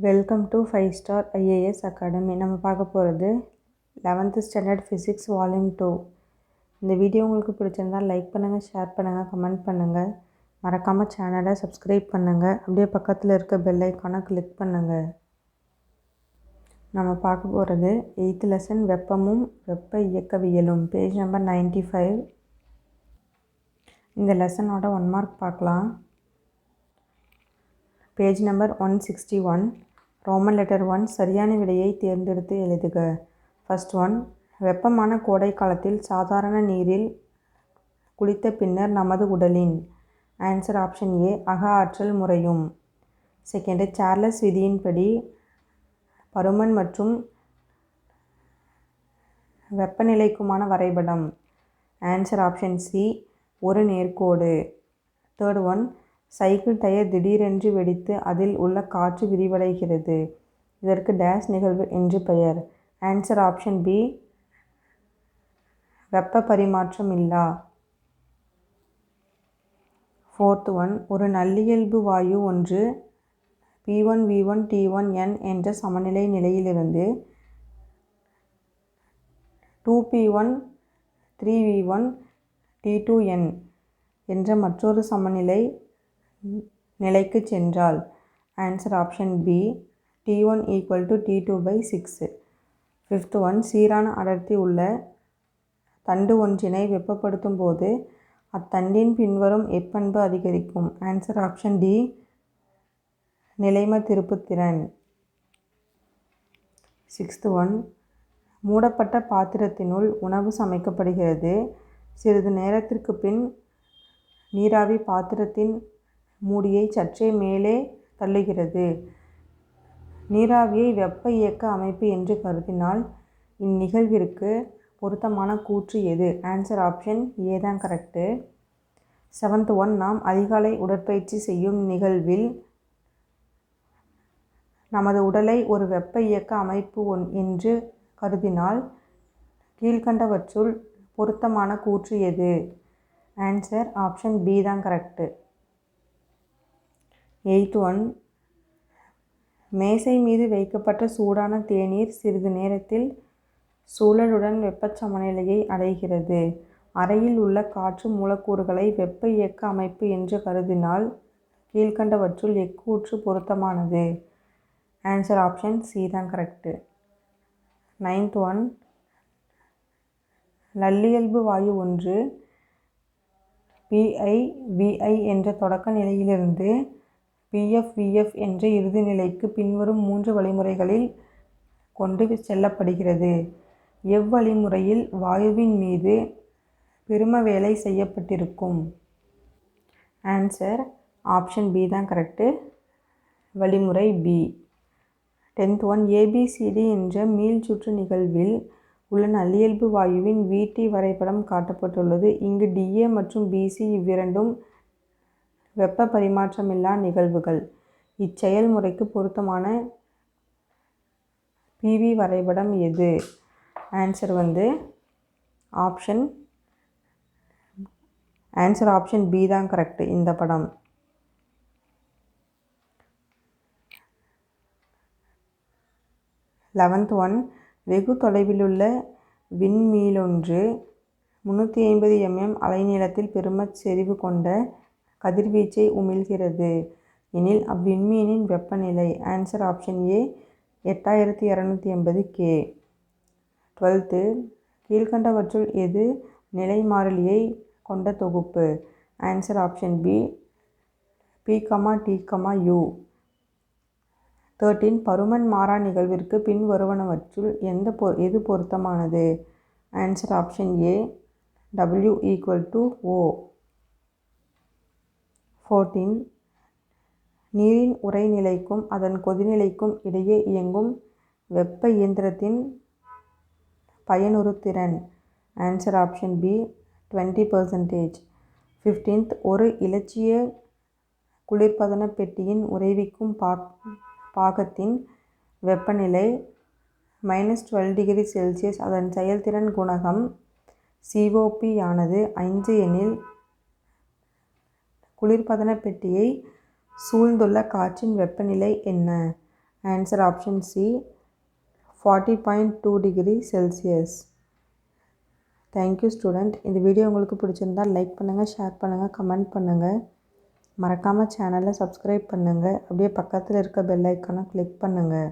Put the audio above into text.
Welcome to five star IAS academy. நம்ம பார்க்க போகிறது 11th ஸ்டாண்டர்ட் ஃபிசிக்ஸ் வால்யூம் 2. இந்த வீடியோ உங்களுக்கு பிடிச்சிருந்தால் லைக் பண்ணுங்கள், ஷேர் பண்ணுங்கள், கமெண்ட் பண்ணுங்கள். மறக்காமல் சேனலை சப்ஸ்கிரைப் பண்ணுங்கள். அப்படியே பக்கத்தில் இருக்க பெல் ஐக்கானை கிளிக் பண்ணுங்கள். நம்ம பார்க்க போகிறது 8th லெசன் வெப்பமும் வெப்ப இயக்கவியலும், பேஜ் நம்பர் 95. இந்த லெசனோட 1 மார்க் பார்க்கலாம். Page number 161. Roman letter 1. சரியான விடையை தேர்ந்தெடுத்து எழுதுக. ஃபர்ஸ்ட் ஒன், வெப்பமான கோடை காலத்தில் சாதாரண நீரில் குளித்த பின்னர் நமது உடலின் ஆன்சர் ஆப்ஷன் ஏ அக ஆற்றல் முறையும். செகண்டு, சார்லஸ் விதியின்படி பருமன் மற்றும் வெப்பநிலைக்குமான வரைபடம். ஆன்சர் ஆப்ஷன் சி ஒரு நேர்கோடு. தேர்ட் ஒன், சைக்கிள் டயர் திடீரென்று வெடித்து அதில் உள்ள காற்று விரிவடைகிறது. இதற்கு டேஷ் நிகழ்வு என்று பெயர். ஆன்சர் ஆப்ஷன் பி வெப்ப பரிமாற்றம் இல்லா. ஃபோர்த் ஒன், ஒரு நல்லியல்பு வாயு ஒன்று P1V1T1N என்ற சமநிலை நிலையிலிருந்து 2P1 3V1 T2N என்ற மற்றொரு சமநிலை நிலைக்கு சென்றால். Answer option B T1 = T2/6. Fifth one, சீரான அடர்த்தி உள்ள தண்டு ஒன்றினை வெப்பப்படுத்தும் போது அத்தண்டின் பின்வரும் எப்பண்பு அதிகரிக்கும். ஆன்சர் ஆப்ஷன் டி நிலைம திருப்புத்திறன். சிக்ஸ்த் ஒன், மூடப்பட்ட பாத்திரத்தினுள் உணவு சமைக்கப்படுகிறது. சிறிது நேரத்திற்கு பின் நீராவி பாத்திரத்தின் மூடியை சற்றே மேலே தள்ளுகிறது. நீராவியை வெப்ப இயக்க அமைப்பு என்று கருதினால் இந்நிகழ்விற்கு பொருத்தமான கூற்று எது? ஆன்சர் ஆப்ஷன் ஏ தான் கரெக்டு. செவன்த் ஒன், நாம் அதிகாலை உடற்பயிற்சி செய்யும் நிகழ்வில் நமது உடலை ஒரு வெப்ப இயக்க அமைப்பு என்று கருதினால் கீழ்கண்டவற்றுள் பொருத்தமான கூற்று எது? ஆன்சர் ஆப்ஷன் பி தான் கரெக்டு. எய்த் ஒன், மேசை மீது வைக்கப்பட்ட சூடான தேநீர் சிறிது நேரத்தில் சூழலுடன் வெப்பச் சமநிலையை அடைகிறது. அறையில் உள்ள காற்று மூலக்கூறுகளை வெப்ப இயக்க அமைப்பு என்று கருதினால் கீழ்கண்டவற்றுள் எக்கூற்று பொருத்தமானது? ஆன்சர் ஆப்ஷன் சி தான் கரெக்டு. நைன்த் ஒன், நல்லியல்பு வாயு ஒன்று PI/VI என்ற தொடக்க நிலையிலிருந்து PF/VF என்ற இறுதி நிலைக்கு பின்வரும் 3 வழிமுறைகளில் கொண்டு செல்லப்படுகிறது. எவ்வழிமுறையில் வாயுவின் மீது பெரும வேலை செய்யப்பட்டிருக்கும்? ஆன்சர் ஆப்ஷன் பி தான் கரெக்டு, வழிமுறை பி. 10th ஒன், ABCD என்ற மீள்சுற்று நிகழ்வில் உள்ள நல்லியல்பு வாயுவின் VT வரைபடம் காட்டப்பட்டுள்ளது. இங்கு DA மற்றும் BC இவ்விரண்டும் வெப்ப பரிமாற்றமில்லா நிகழ்வுகள். இச்செயல்முறைக்கு பொருத்தமான PV வரைபடம் எது? ஆன்சர் ஆப்ஷன் பி தான் கரெக்டு, இந்த படம். 11th ஒன், வெகு தொலைவிலுள்ள விண்மீலொன்று 350 mm அலைநீளத்தில் பெருமச் செறிவு கொண்ட கதிர்வீச்சை உமிழ்கிறது எனில் அவ்விண்மீனின் வெப்பநிலை. Answer option A 8280 K. 12th, கீழ்கண்டவற்றுள் எது நிலை மாறிலியை கொண்ட தொகுப்பு? Answer option B P, T, U. 13, பருமன் மாறா நிகழ்விற்கு பின் வருவனவற்றுள் எது பொருத்தமானது? Answer option A W = O. 14, நீரின் உறைநிலைக்கும் அதன் கொதிநிலைக்கும் இடையே இயங்கும் வெப்ப இயந்திரத்தின் பயனுறுதிறன். Answer option B 20%. 15th, ஒரு இலட்சிய குளிர்பதன பெட்டியின் உறைவிக்கும் பாகத்தின் வெப்பநிலை -12 டிகிரி செல்சியஸ். அதன் செயல்திறன் குணகம் COP ஆனது 5 எனில் குளிர்பதன பெட்டியை சூழ்ந்துள்ள காற்றின் வெப்பநிலை என்ன? Answer option C 40.2 degree Celsius. Thank you student. இந்த வீடியோ உங்களுக்கு பிடிச்சிருந்தால் லைக் பண்ணுங்கள், ஷேர் பண்ணுங்கள், கமெண்ட் பண்ணுங்கள். மறக்காமல் சேனலை சப்ஸ்கிரைப் பண்ணுங்கள். அப்படியே பக்கத்தில் இருக்க பெல் ஐக்கானை கிளிக் பண்ணுங்கள்.